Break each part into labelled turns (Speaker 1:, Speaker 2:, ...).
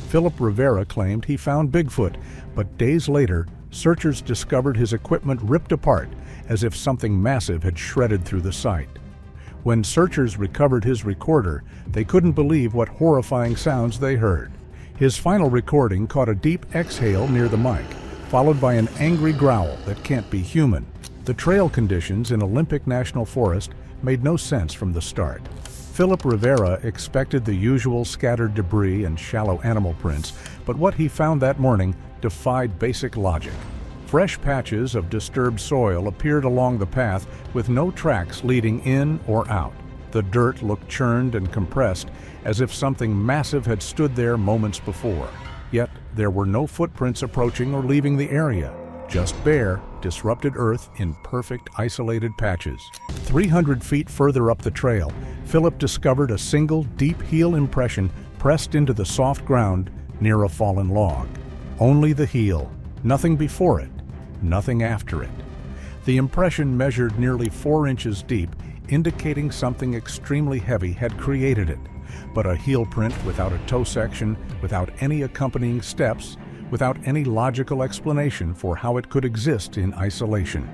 Speaker 1: Philip Rivera claimed he found Bigfoot, but days later, searchers discovered his equipment ripped apart as if something massive had shredded through the site. When searchers recovered his recorder, they couldn't believe what horrifying sounds they heard. His final recording caught a deep exhale near the mic, followed by an angry growl that can't be human. The trail conditions in Olympic National Forest made no sense from the start. Philip Rivera expected the usual scattered debris and shallow animal prints, but what he found that morning defied basic logic. Fresh patches of disturbed soil appeared along the path with no tracks leading in or out. The dirt looked churned and compressed as if something massive had stood there moments before. Yet there were no footprints approaching or leaving the area. Just bare, disrupted earth in perfect isolated patches. 300 feet further up the trail, Philip discovered a single deep heel impression pressed into the soft ground near a fallen log. Only the heel, nothing before it, nothing after it. The impression measured nearly 4 inches deep, indicating something extremely heavy had created it. But a heel print without a toe section, without any accompanying steps, without any logical explanation for how it could exist in isolation.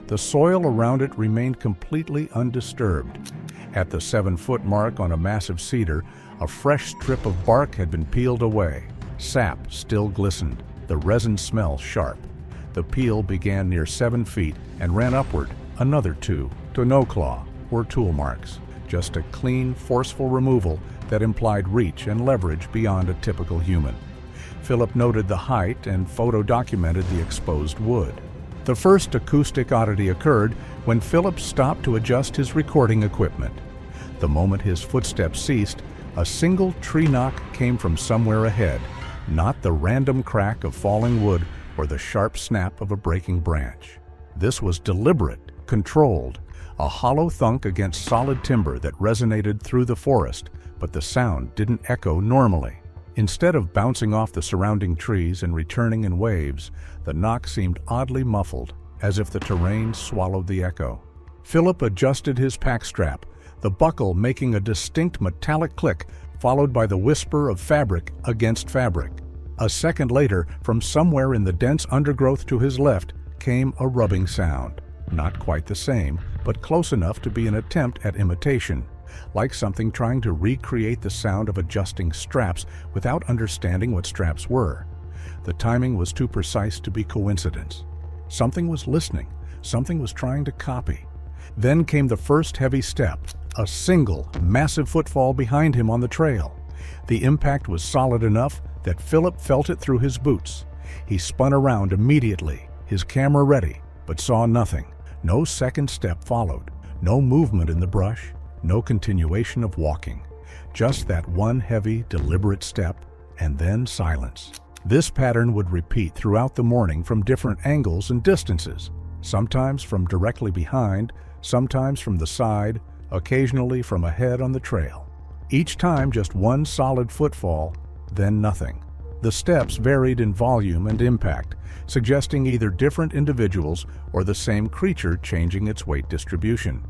Speaker 1: The soil around it remained completely undisturbed. At the 7-foot mark on a massive cedar, a fresh strip of bark had been peeled away. Sap still glistened, the resin smell sharp. The peel began near 7 feet and ran upward, another 2, to no claw or tool marks. Just a clean, forceful removal that implied reach and leverage beyond a typical human. Philip noted the height and photo-documented the exposed wood. The first acoustic oddity occurred when Philip stopped to adjust his recording equipment. The moment his footsteps ceased, a single tree knock came from somewhere ahead, not the random crack of falling wood or the sharp snap of a breaking branch. This was deliberate, controlled, a hollow thunk against solid timber that resonated through the forest, but the sound didn't echo normally. Instead of bouncing off the surrounding trees and returning in waves, the knock seemed oddly muffled, as if the terrain swallowed the echo. Philip adjusted his pack strap, the buckle making a distinct metallic click, followed by the whisper of fabric against fabric. A second later, from somewhere in the dense undergrowth to his left, came a rubbing sound. Not quite the same, but close enough to be an attempt at imitation. Like something trying to recreate the sound of adjusting straps without understanding what straps were. The timing was too precise to be coincidence. Something was listening, something was trying to copy. Then came the first heavy step, a single, massive footfall behind him on the trail. The impact was solid enough that Philip felt it through his boots. He spun around immediately, his camera ready, but saw nothing. No second step followed, no movement in the brush, no continuation of walking. Just that one heavy, deliberate step, and then silence. This pattern would repeat throughout the morning from different angles and distances, sometimes from directly behind, sometimes from the side, occasionally from ahead on the trail. Each time just one solid footfall, then nothing. The steps varied in volume and impact, suggesting either different individuals or the same creature changing its weight distribution.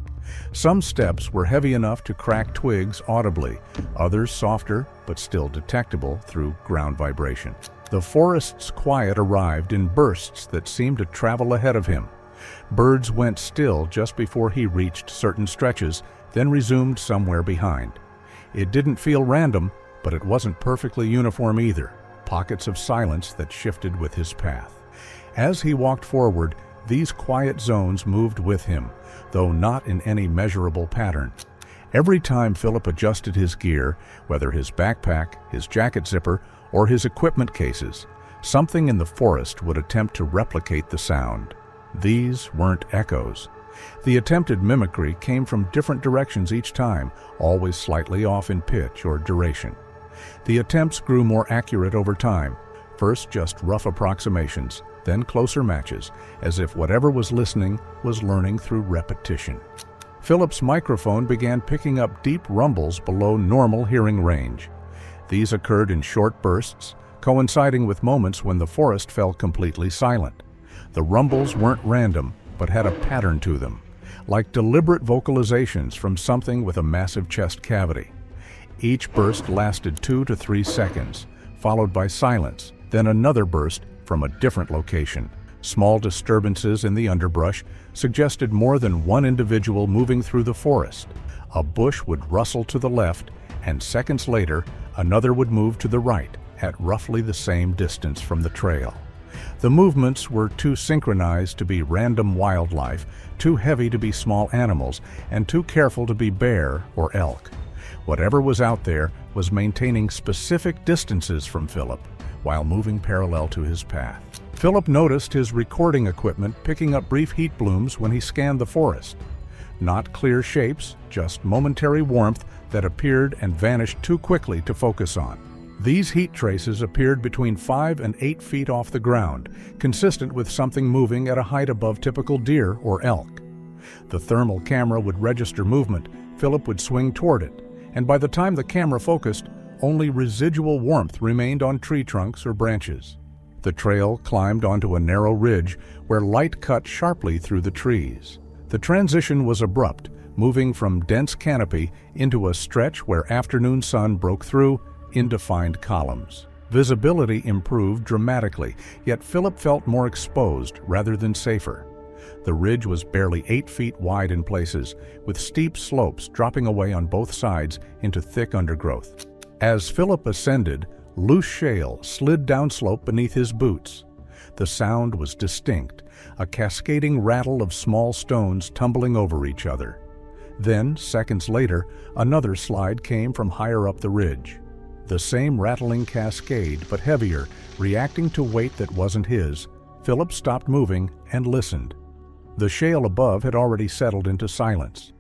Speaker 1: Some steps were heavy enough to crack twigs audibly, others softer but still detectable through ground vibration. The forest's quiet arrived in bursts that seemed to travel ahead of him. Birds went still just before he reached certain stretches, then resumed somewhere behind. It didn't feel random, but it wasn't perfectly uniform either. Pockets of silence that shifted with his path. As he walked forward, these quiet zones moved with him, though not in any measurable pattern. Every time Philip adjusted his gear, whether his backpack, his jacket zipper, or his equipment cases, something in the forest would attempt to replicate the sound. These weren't echoes. The attempted mimicry came from different directions each time, always slightly off in pitch or duration. The attempts grew more accurate over time, first just rough approximations, then closer matches, as if whatever was listening was learning through repetition. Philip's microphone began picking up deep rumbles below normal hearing range. These occurred in short bursts, coinciding with moments when the forest fell completely silent. The rumbles weren't random, but had a pattern to them, like deliberate vocalizations from something with a massive chest cavity. Each burst lasted 2 to 3 seconds, followed by silence, then another burst from a different location. Small disturbances in the underbrush suggested more than one individual moving through the forest. A bush would rustle to the left, and seconds later, another would move to the right, at roughly the same distance from the trail. The movements were too synchronized to be random wildlife, too heavy to be small animals, and too careful to be bear or elk. Whatever was out there was maintaining specific distances from Philip while moving parallel to his path. Philip noticed his recording equipment picking up brief heat blooms when he scanned the forest. Not clear shapes, just momentary warmth that appeared and vanished too quickly to focus on. These heat traces appeared between 5 and 8 feet off the ground, consistent with something moving at a height above typical deer or elk. The thermal camera would register movement. Philip would swing toward it, and by the time the camera focused, only residual warmth remained on tree trunks or branches. The trail climbed onto a narrow ridge where light cut sharply through the trees. The transition was abrupt, moving from dense canopy into a stretch where afternoon sun broke through in defined columns. Visibility improved dramatically, yet Philip felt more exposed rather than safer. The ridge was barely 8 feet wide in places, with steep slopes dropping away on both sides into thick undergrowth. As Philip ascended, loose shale slid downslope beneath his boots. The sound was distinct, a cascading rattle of small stones tumbling over each other. Then, seconds later, another slide came from higher up the ridge. The same rattling cascade, but heavier, reacting to weight that wasn't his. Philip stopped moving and listened. The shale above had already settled into silence.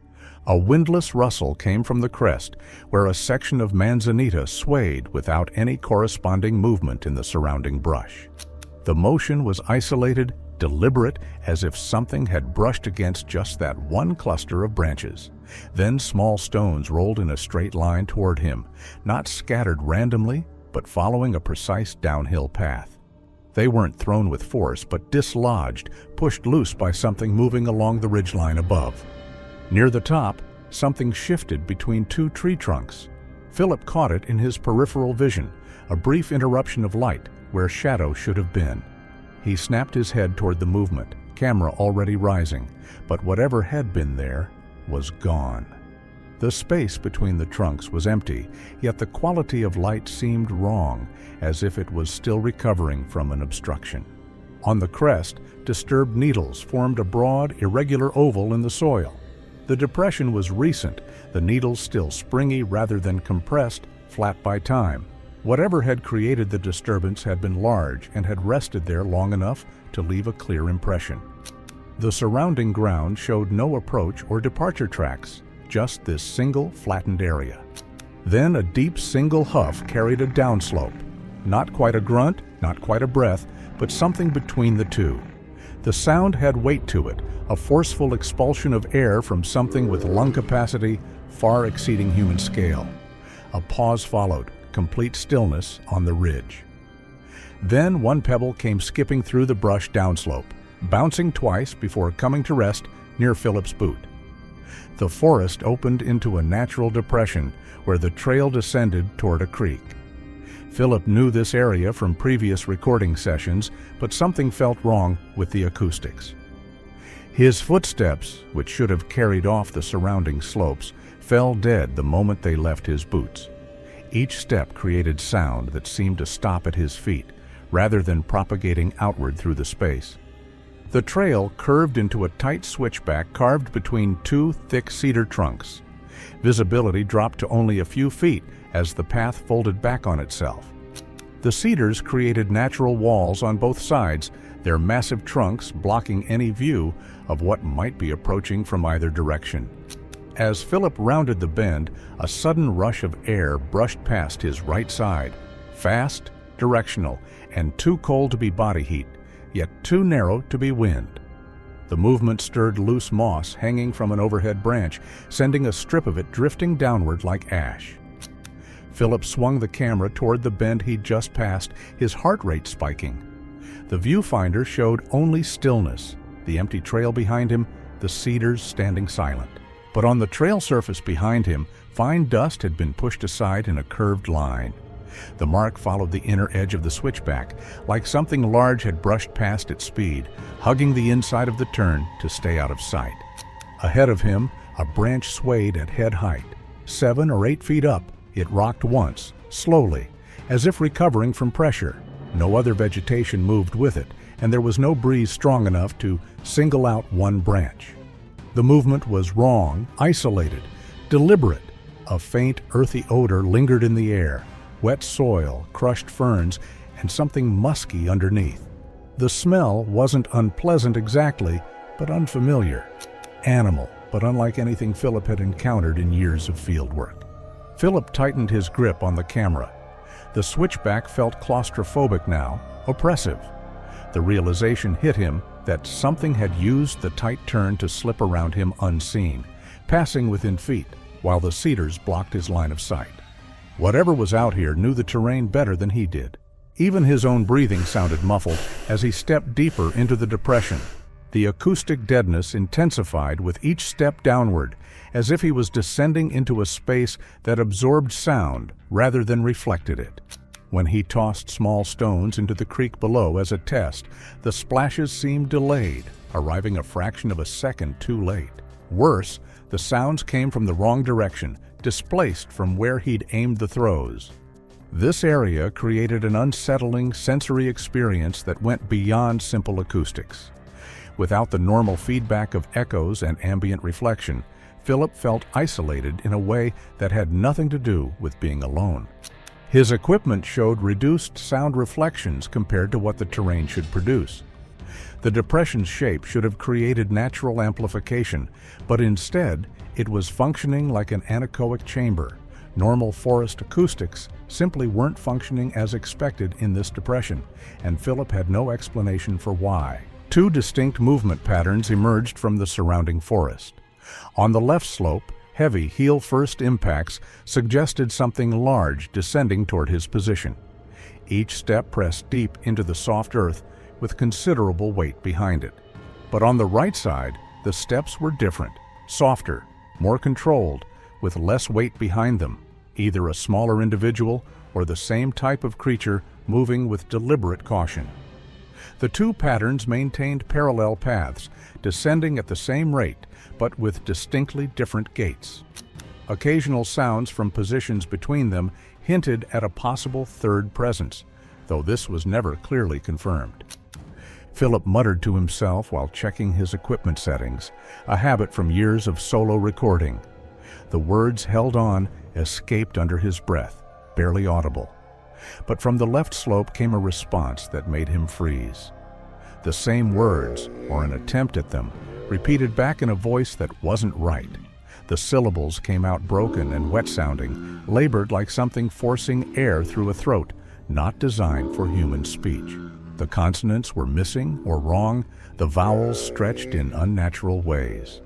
Speaker 1: A windless rustle came from the crest, where a section of manzanita swayed without any corresponding movement in the surrounding brush. The motion was isolated, deliberate, as if something had brushed against just that one cluster of branches. Then small stones rolled in a straight line toward him, not scattered randomly, but following a precise downhill path. They weren't thrown with force, but dislodged, pushed loose by something moving along the ridgeline above. Near the top, something shifted between 2 tree trunks. Philip caught it in his peripheral vision, a brief interruption of light where shadow should have been. He snapped his head toward the movement, camera already rising, but whatever had been there was gone. The space between the trunks was empty, yet the quality of light seemed wrong, as if it was still recovering from an obstruction. On the crest, disturbed needles formed a broad, irregular oval in the soil. The depression was recent, the needles still springy rather than compressed, flat by time. Whatever had created the disturbance had been large and had rested there long enough to leave a clear impression. The surrounding ground showed no approach or departure tracks, just this single flattened area. Then a deep single huff carried a downslope. Not quite a grunt, not quite a breath, but something between the two. The sound had weight to it, a forceful expulsion of air from something with lung capacity far exceeding human scale. A pause followed, complete stillness on the ridge. Then one pebble came skipping through the brush downslope, bouncing twice before coming to rest near Philip's boot. The forest opened into a natural depression where the trail descended toward a creek. Philip knew this area from previous recording sessions, but something felt wrong with the acoustics. His footsteps, which should have carried off the surrounding slopes, fell dead the moment they left his boots. Each step created sound that seemed to stop at his feet, rather than propagating outward through the space. The trail curved into a tight switchback carved between 2 thick cedar trunks. Visibility dropped to only a few feet as the path folded back on itself. The cedars created natural walls on both sides, their massive trunks blocking any view of what might be approaching from either direction. As Philip rounded the bend, a sudden rush of air brushed past his right side, fast, directional, and too cold to be body heat, yet too narrow to be wind. The movement stirred loose moss hanging from an overhead branch, sending a strip of it drifting downward like ash. Philip swung the camera toward the bend he'd just passed, his heart rate spiking. The viewfinder showed only stillness, the empty trail behind him, the cedars standing silent. But on the trail surface behind him, fine dust had been pushed aside in a curved line. The mark followed the inner edge of the switchback, like something large had brushed past its speed, hugging the inside of the turn to stay out of sight. Ahead of him, a branch swayed at head height. 7 or 8 feet up, it rocked once, slowly, as if recovering from pressure. No other vegetation moved with it, and there was no breeze strong enough to single out one branch. The movement was wrong, isolated, deliberate. A faint, earthy odor lingered in the air, wet soil, crushed ferns, and something musky underneath. The smell wasn't unpleasant exactly, but unfamiliar. Animal, but unlike anything Philip had encountered in years of fieldwork. Philip tightened his grip on the camera. The switchback felt claustrophobic now, oppressive. The realization hit him that something had used the tight turn to slip around him unseen, passing within feet, while the cedars blocked his line of sight. Whatever was out here knew the terrain better than he did. Even his own breathing sounded muffled as he stepped deeper into the depression. The acoustic deadness intensified with each step downward, as if he was descending into a space that absorbed sound rather than reflected it. When he tossed small stones into the creek below as a test, the splashes seemed delayed, arriving a fraction of a second too late. Worse, the sounds came from the wrong direction, displaced from where he'd aimed the throws. This area created an unsettling sensory experience that went beyond simple acoustics. Without the normal feedback of echoes and ambient reflection, Philip felt isolated in a way that had nothing to do with being alone. His equipment showed reduced sound reflections compared to what the terrain should produce. The depression's shape should have created natural amplification, but instead, it was functioning like an anechoic chamber. Normal forest acoustics simply weren't functioning as expected in this depression, and Philip had no explanation for why. 2 distinct movement patterns emerged from the surrounding forest. On the left slope, heavy heel-first impacts suggested something large descending toward his position. Each step pressed deep into the soft earth with considerable weight behind it. But on the right side, the steps were different, softer, more controlled, with less weight behind them, either a smaller individual or the same type of creature moving with deliberate caution. The 2 patterns maintained parallel paths, descending at the same rate, but with distinctly different gaits. Occasional sounds from positions between them hinted at a possible third presence, though this was never clearly confirmed. Philip muttered to himself while checking his equipment settings, a habit from years of solo recording. The words held on escaped under his breath, barely audible. But from the left slope came a response that made him freeze. The same words, or an attempt at them, repeated back in a voice that wasn't right. The syllables came out broken and wet-sounding, labored like something forcing air through a throat, not designed for human speech. The consonants were missing or wrong, the vowels stretched in unnatural ways.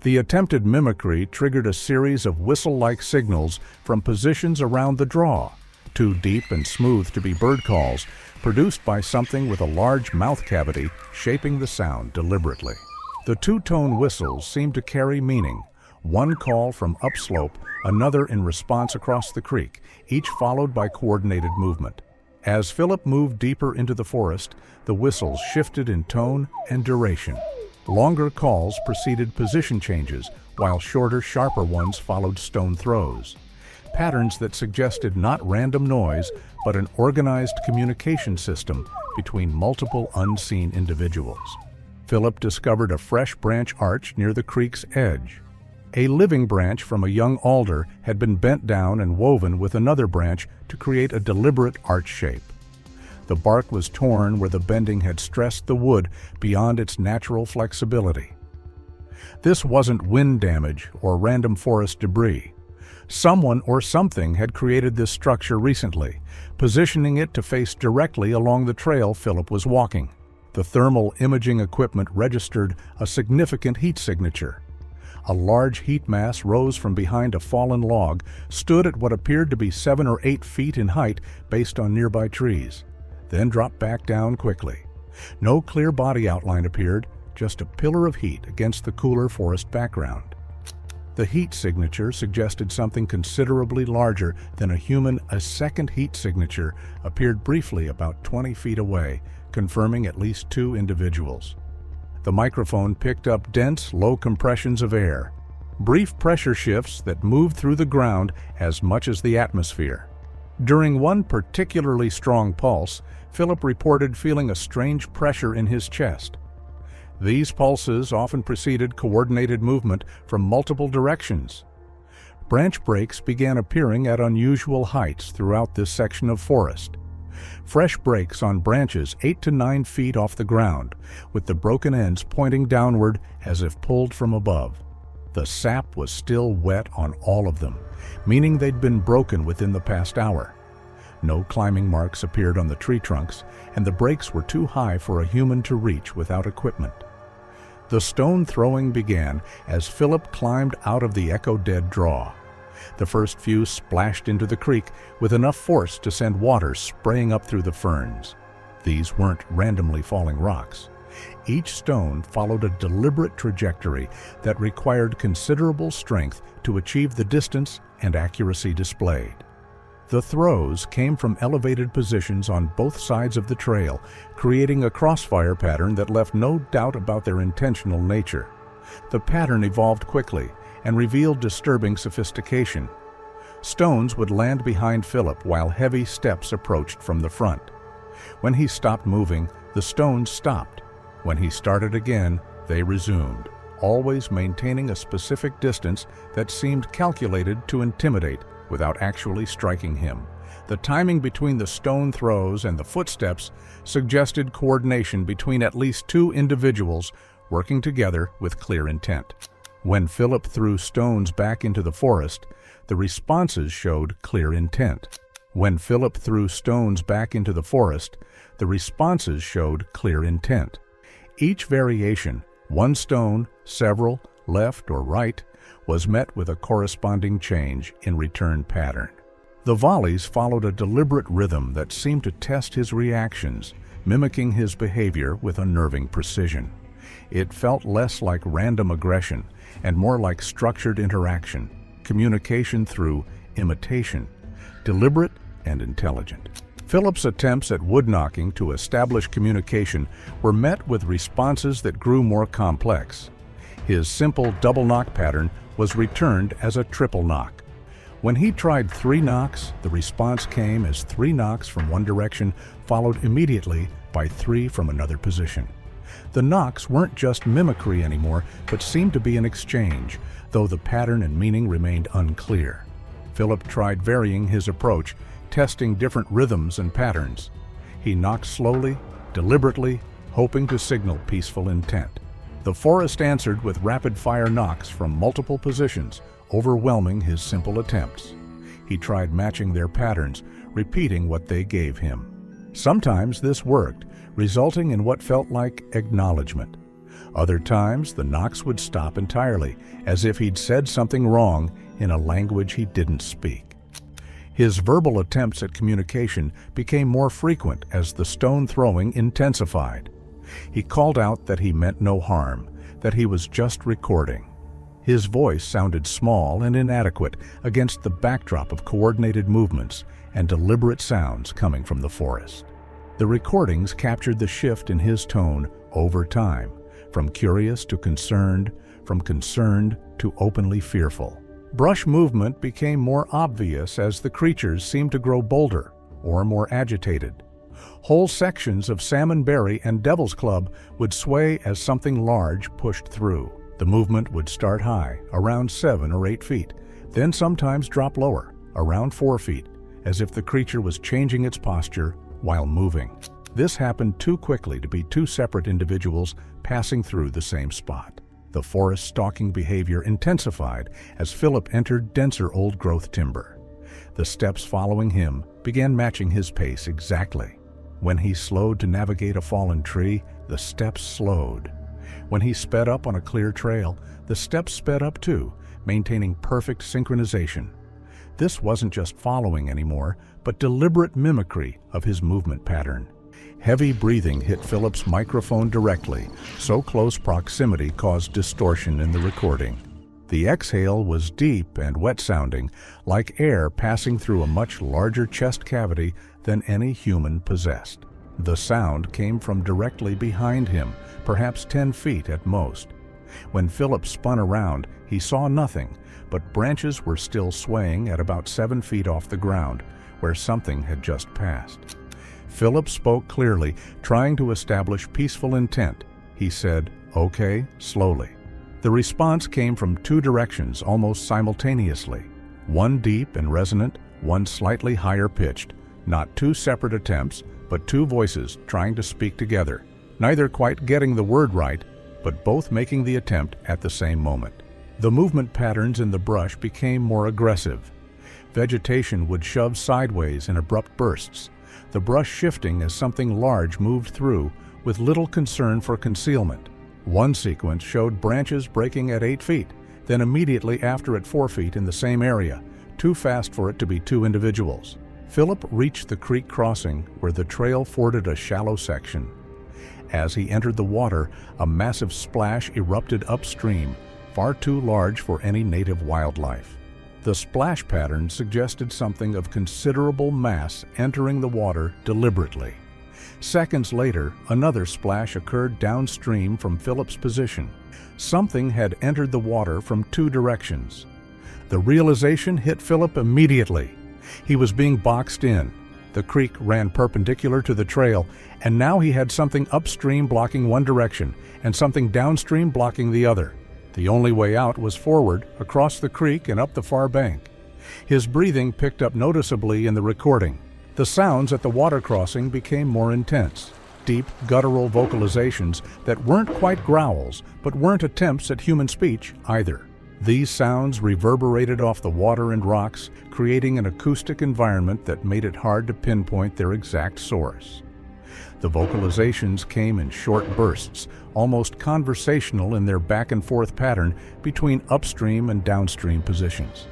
Speaker 1: The attempted mimicry triggered a series of whistle-like signals from positions around the draw, too deep and smooth to be bird calls, produced by something with a large mouth cavity shaping the sound deliberately. The 2-tone whistles seemed to carry meaning, one call from upslope, another in response across the creek, each followed by coordinated movement. As Philip moved deeper into the forest, the whistles shifted in tone and duration. Longer calls preceded position changes, while shorter, sharper ones followed stone throws. Patterns that suggested not random noise, but an organized communication system between multiple unseen individuals. Philip discovered a fresh branch arch near the creek's edge. A living branch from a young alder had been bent down and woven with another branch to create a deliberate arch shape. The bark was torn where the bending had stressed the wood beyond its natural flexibility. This wasn't wind damage or random forest debris. Someone or something had created this structure recently, positioning it to face directly along the trail Philip was walking. The thermal imaging equipment registered a significant heat signature. A large heat mass rose from behind a fallen log, stood at what appeared to be 7 or 8 feet in height based on nearby trees, then dropped back down quickly. No clear body outline appeared, just a pillar of heat against the cooler forest background. The heat signature suggested something considerably larger than a human. A second heat signature appeared briefly about 20 feet away, confirming at least 2 individuals. The microphone picked up dense, low compressions of air, brief pressure shifts that moved through the ground as much as the atmosphere. During one particularly strong pulse, Philip reported feeling a strange pressure in his chest. These pulses often preceded coordinated movement from multiple directions. Branch breaks began appearing at unusual heights throughout this section of forest. Fresh breaks on branches 8 to 9 feet off the ground, with the broken ends pointing downward as if pulled from above. The sap was still wet on all of them, meaning they'd been broken within the past hour. No climbing marks appeared on the tree trunks, and the breaks were too high for a human to reach without equipment. The stone throwing began as Philip climbed out of the echo-dead draw. The first few splashed into the creek with enough force to send water spraying up through the ferns. These weren't randomly falling rocks. Each stone followed a deliberate trajectory that required considerable strength to achieve the distance and accuracy displayed. The throws came from elevated positions on both sides of the trail, creating a crossfire pattern that left no doubt about their intentional nature. The pattern evolved quickly and revealed disturbing sophistication. Stones would land behind Philip while heavy steps approached from the front. When he stopped moving, the stones stopped. When he started again, they resumed, always maintaining a specific distance that seemed calculated to intimidate without actually striking him. The timing between the stone throws and the footsteps suggested coordination between at least 2 individuals working together with clear intent. When Philip threw stones back into the forest, the responses showed clear intent. When Philip threw stones back into the forest, the responses showed clear intent. Each variation, 1 stone, several, left or right, was met with a corresponding change in return pattern. The volleys followed a deliberate rhythm that seemed to test his reactions, mimicking his behavior with unnerving precision. It felt less like random aggression and more like structured interaction, communication through imitation, deliberate and intelligent. Philip's attempts at wood knocking to establish communication were met with responses that grew more complex. His simple double knock pattern was returned as a triple knock. When he tried 3 knocks, the response came as 3 knocks from one direction followed immediately by 3 from another position. The knocks weren't just mimicry anymore, but seemed to be an exchange, though the pattern and meaning remained unclear. Philip tried varying his approach, testing different rhythms and patterns. He knocked slowly, deliberately, hoping to signal peaceful intent. The forest answered with rapid-fire knocks from multiple positions, overwhelming his simple attempts. He tried matching their patterns, repeating what they gave him. Sometimes this worked, resulting in what felt like acknowledgement. Other times, the knocks would stop entirely, as if he'd said something wrong in a language he didn't speak. His verbal attempts at communication became more frequent as the stone throwing intensified. He called out that he meant no harm, that he was just recording. His voice sounded small and inadequate against the backdrop of coordinated movements and deliberate sounds coming from the forest. The recordings captured the shift in his tone over time, from curious to concerned, from concerned to openly fearful. Brush movement became more obvious as the creatures seemed to grow bolder or more agitated. Whole sections of salmonberry and devil's club would sway as something large pushed through. The movement would start high, around 7 or 8 feet, then sometimes drop lower, around 4 feet, as if the creature was changing its posture while moving. This happened too quickly to be 2 separate individuals passing through the same spot. The forest stalking behavior intensified as Philip entered denser old-growth timber. The steps following him began matching his pace exactly. When he slowed to navigate a fallen tree, the steps slowed. When he sped up on a clear trail, the steps sped up too, maintaining perfect synchronization. This wasn't just following anymore, but deliberate mimicry of his movement pattern. Heavy breathing hit Philip's microphone directly, so close proximity caused distortion in the recording. The exhale was deep and wet-sounding, like air passing through a much larger chest cavity than any human possessed. The sound came from directly behind him, perhaps 10 feet at most. When Philip spun around, he saw nothing, but branches were still swaying at about 7 feet off the ground, where something had just passed. Philip spoke clearly, trying to establish peaceful intent. He said, "Okay," slowly. The response came from 2 directions almost simultaneously, one deep and resonant, one slightly higher pitched, not 2 separate attempts, but 2 voices trying to speak together, neither quite getting the word right, but both making the attempt at the same moment. The movement patterns in the brush became more aggressive. Vegetation would shove sideways in abrupt bursts, the brush shifting as something large moved through with little concern for concealment. One sequence showed branches breaking at 8 feet, then immediately after at 4 feet in the same area, too fast for it to be 2 individuals. Philip reached the creek crossing where the trail forded a shallow section. As he entered the water, a massive splash erupted upstream, far too large for any native wildlife. The splash pattern suggested something of considerable mass entering the water deliberately. Seconds later, another splash occurred downstream from Philip's position. Something had entered the water from 2 directions. The realization hit Philip immediately. He was being boxed in. The creek ran perpendicular to the trail, and now he had something upstream blocking one direction and something downstream blocking the other. The only way out was forward, across the creek and up the far bank. His breathing picked up noticeably in the recording. The sounds at the water crossing became more intense, deep, guttural vocalizations that weren't quite growls, but weren't attempts at human speech either. These sounds reverberated off the water and rocks, creating an acoustic environment that made it hard to pinpoint their exact source. The vocalizations came in short bursts, almost conversational in their back-and-forth pattern between upstream and downstream positions.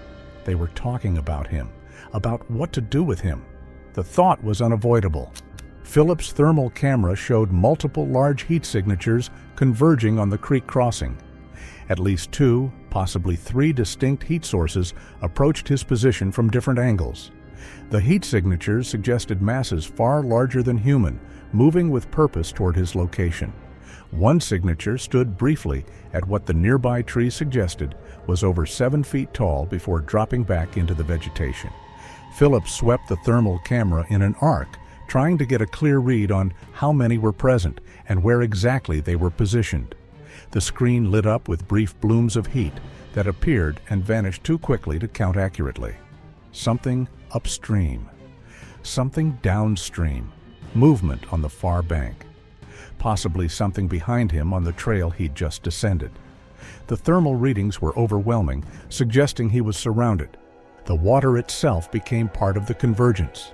Speaker 1: They were talking about him, about what to do with him. The thought was unavoidable. Philip's thermal camera showed multiple large heat signatures converging on the creek crossing. At least 2, possibly 3 distinct heat sources approached his position from different angles. The heat signatures suggested masses far larger than human, moving with purpose toward his location. One signature stood briefly at what the nearby tree suggested was over 7 feet tall before dropping back into the vegetation. Philip swept the thermal camera in an arc, trying to get a clear read on how many were present and where exactly they were positioned. The screen lit up with brief blooms of heat that appeared and vanished too quickly to count accurately. Something upstream, something downstream, movement on the far bank, possibly something behind him on the trail he'd just descended. The thermal readings were overwhelming, suggesting he was surrounded. The water itself became part of the convergence.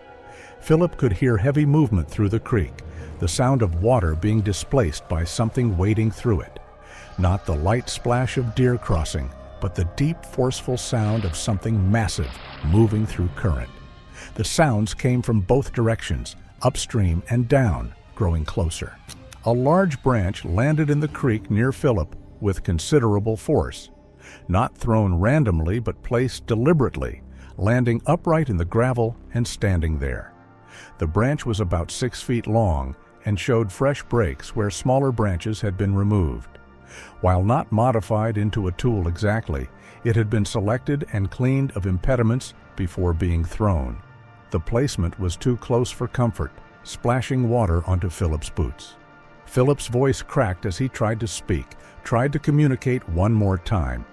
Speaker 1: Philip could hear heavy movement through the creek, the sound of water being displaced by something wading through it. Not the light splash of deer crossing, but the deep, forceful sound of something massive moving through current. The sounds came from both directions, upstream and down, growing closer. A large branch landed in the creek near Philip with considerable force. Not thrown randomly, but placed deliberately, landing upright in the gravel and standing there. The branch was about 6 feet long and showed fresh breaks where smaller branches had been removed. While not modified into a tool exactly, it had been selected and cleaned of impediments before being thrown. The placement was too close for comfort, splashing water onto Philip's boots. Philip's voice cracked as he tried to speak, tried to communicate one more time.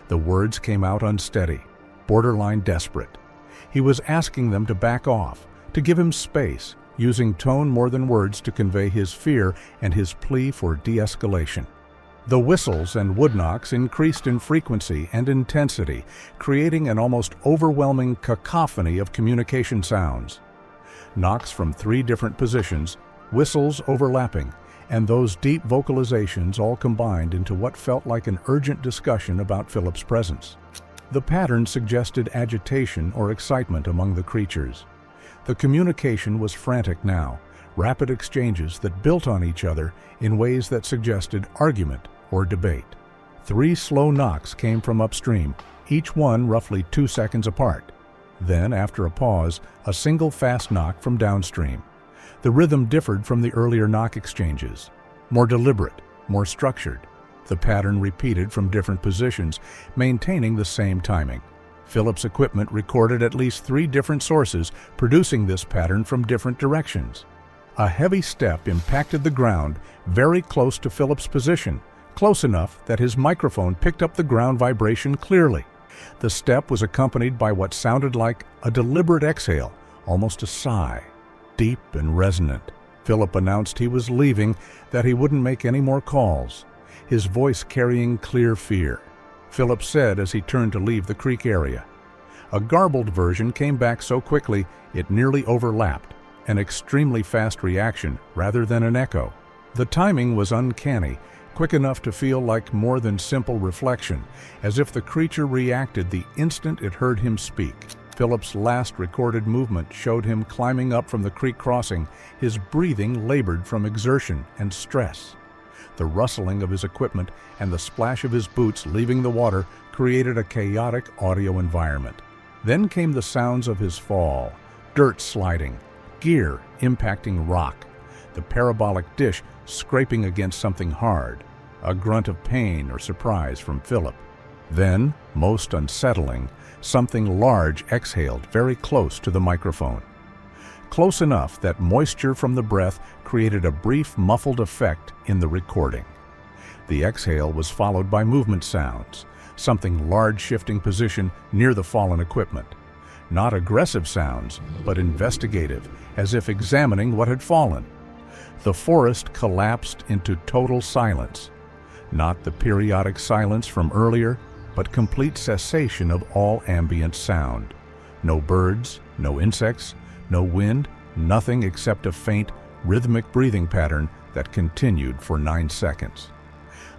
Speaker 1: The words came out unsteady, borderline desperate. He was asking them to back off, to give him space, using tone more than words to convey his fear and his plea for de-escalation. The whistles and wood knocks increased in frequency and intensity, creating an almost overwhelming cacophony of communication sounds. Knocks from 3 different positions, whistles overlapping, and those deep vocalizations all combined into what felt like an urgent discussion about Philip's presence. The pattern suggested agitation or excitement among the creatures. The communication was frantic now, rapid exchanges that built on each other in ways that suggested argument or debate. 3 slow knocks came from upstream, each one roughly 2 seconds apart. Then, after a pause, a single fast knock from downstream. The rhythm differed from the earlier knock exchanges. More deliberate, more structured. The pattern repeated from different positions, maintaining the same timing. Philip's equipment recorded at least 3 different sources, producing this pattern from different directions. A heavy step impacted the ground very close to Philip's position, close enough that his microphone picked up the ground vibration clearly. The step was accompanied by what sounded like a deliberate exhale, almost a sigh, deep and resonant. Philip announced he was leaving, that he wouldn't make any more calls, his voice carrying clear fear. Philip said as he turned to leave the creek area. A garbled version came back so quickly it nearly overlapped, an extremely fast reaction rather than an echo. The timing was uncanny, quick enough to feel like more than simple reflection, as if the creature reacted the instant it heard him speak. Philip's last recorded movement showed him climbing up from the creek crossing, his breathing labored from exertion and stress. The rustling of his equipment and the splash of his boots leaving the water created a chaotic audio environment. Then came the sounds of his fall, dirt sliding, gear impacting rock, the parabolic dish scraping against something hard, a grunt of pain or surprise from Philip. Then, most unsettling, something large exhaled very close to the microphone. Close enough that moisture from the breath created a brief muffled effect in the recording. The exhale was followed by movement sounds, something large shifting position near the fallen equipment. Not aggressive sounds, but investigative, as if examining what had fallen. The forest collapsed into total silence. Not the periodic silence from earlier, but complete cessation of all ambient sound. No birds, no insects, no wind, nothing except a faint, rhythmic breathing pattern that continued for 9 seconds.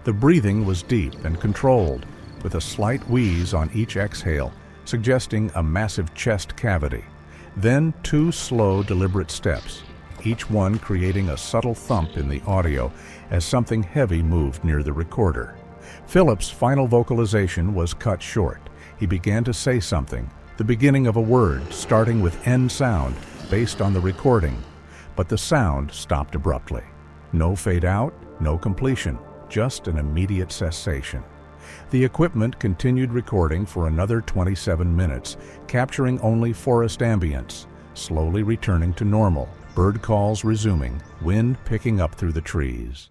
Speaker 1: The breathing was deep and controlled, with a slight wheeze on each exhale, suggesting a massive chest cavity. Then 2 slow, deliberate steps, each one creating a subtle thump in the audio as something heavy moved near the recorder. Philip's final vocalization was cut short. He began to say something, the beginning of a word starting with N sound based on the recording, but the sound stopped abruptly. No fade out, no completion, just an immediate cessation. The equipment continued recording for another 27 minutes, capturing only forest ambience, slowly returning to normal, bird calls resuming, wind picking up through the trees.